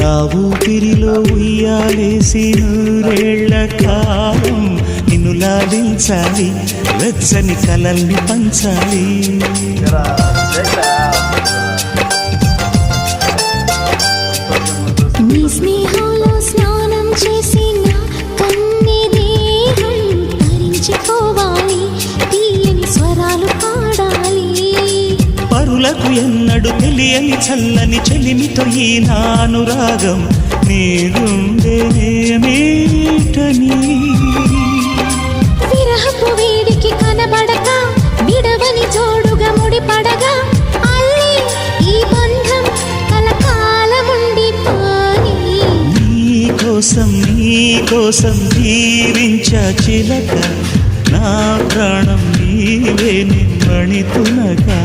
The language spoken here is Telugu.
నా ఊపిరిలో ఉయ్యాలేసి నూరేళ్ల కాలం నిన్ను లాలించాలి, వెచ్చని కలల్ని పంచాలి. నీ స్నేహంలో స్నానం చేసి నా కన్ని దేహం తరించిపోవాలి, తీయని స్వరాలు పాడాలి. పరులకు ఎన్నడు తెలియని చల్లని చెలిమితో ఈ నానురాగం నీ గుండెనేమీటని. విరహపు వేడికి కనబడక విడవని జోడుగా ముడిపడగా అల్లి ఈ బంధం కలకాలముండిపోని. నీ కోసం జీవించ చిలక, నా ప్రాణం నీవే నిమ్మణితునగా.